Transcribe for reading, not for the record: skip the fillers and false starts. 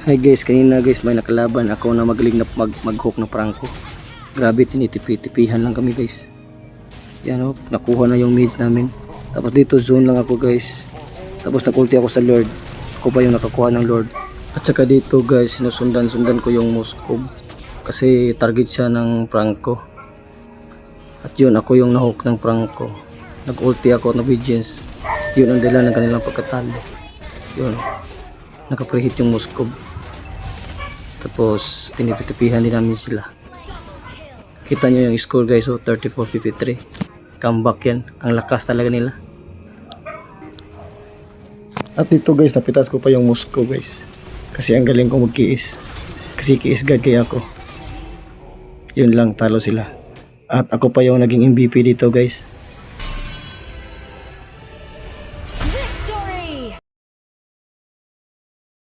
Hi guys, kanina guys may nakalaban ako na magaling na mag-hook na prangko. Grabe, tinitipi-tipihan lang kami guys. Yan o, nakuha na yung mids namin. Tapos dito zone lang ako guys. Tapos nakulti ako sa Lord. Ako pa yung nakakuha ng Lord. At saka dito guys, sinusundan-sundan ko yung Moskov. Kasi target siya ng prangko. At yun, ako yung nahook ng prangko. Nag-ulti ako ng Obedience. Yun ang dahilan ng kanilang pagkatalo. Yun, naka-preheat yung Moskov. Tapos tinipitipihan din namin sila. Kita nyo yung score guys, so 34-53. Comeback yan, ang lakas talaga nila. At dito guys, napitas ko pa yung Moskov guys. Kasi ang galing ko mag-kiis. Kasi kiis god kaya ako. Yun lang, talo sila. At ako pa yung naging MVP dito guys.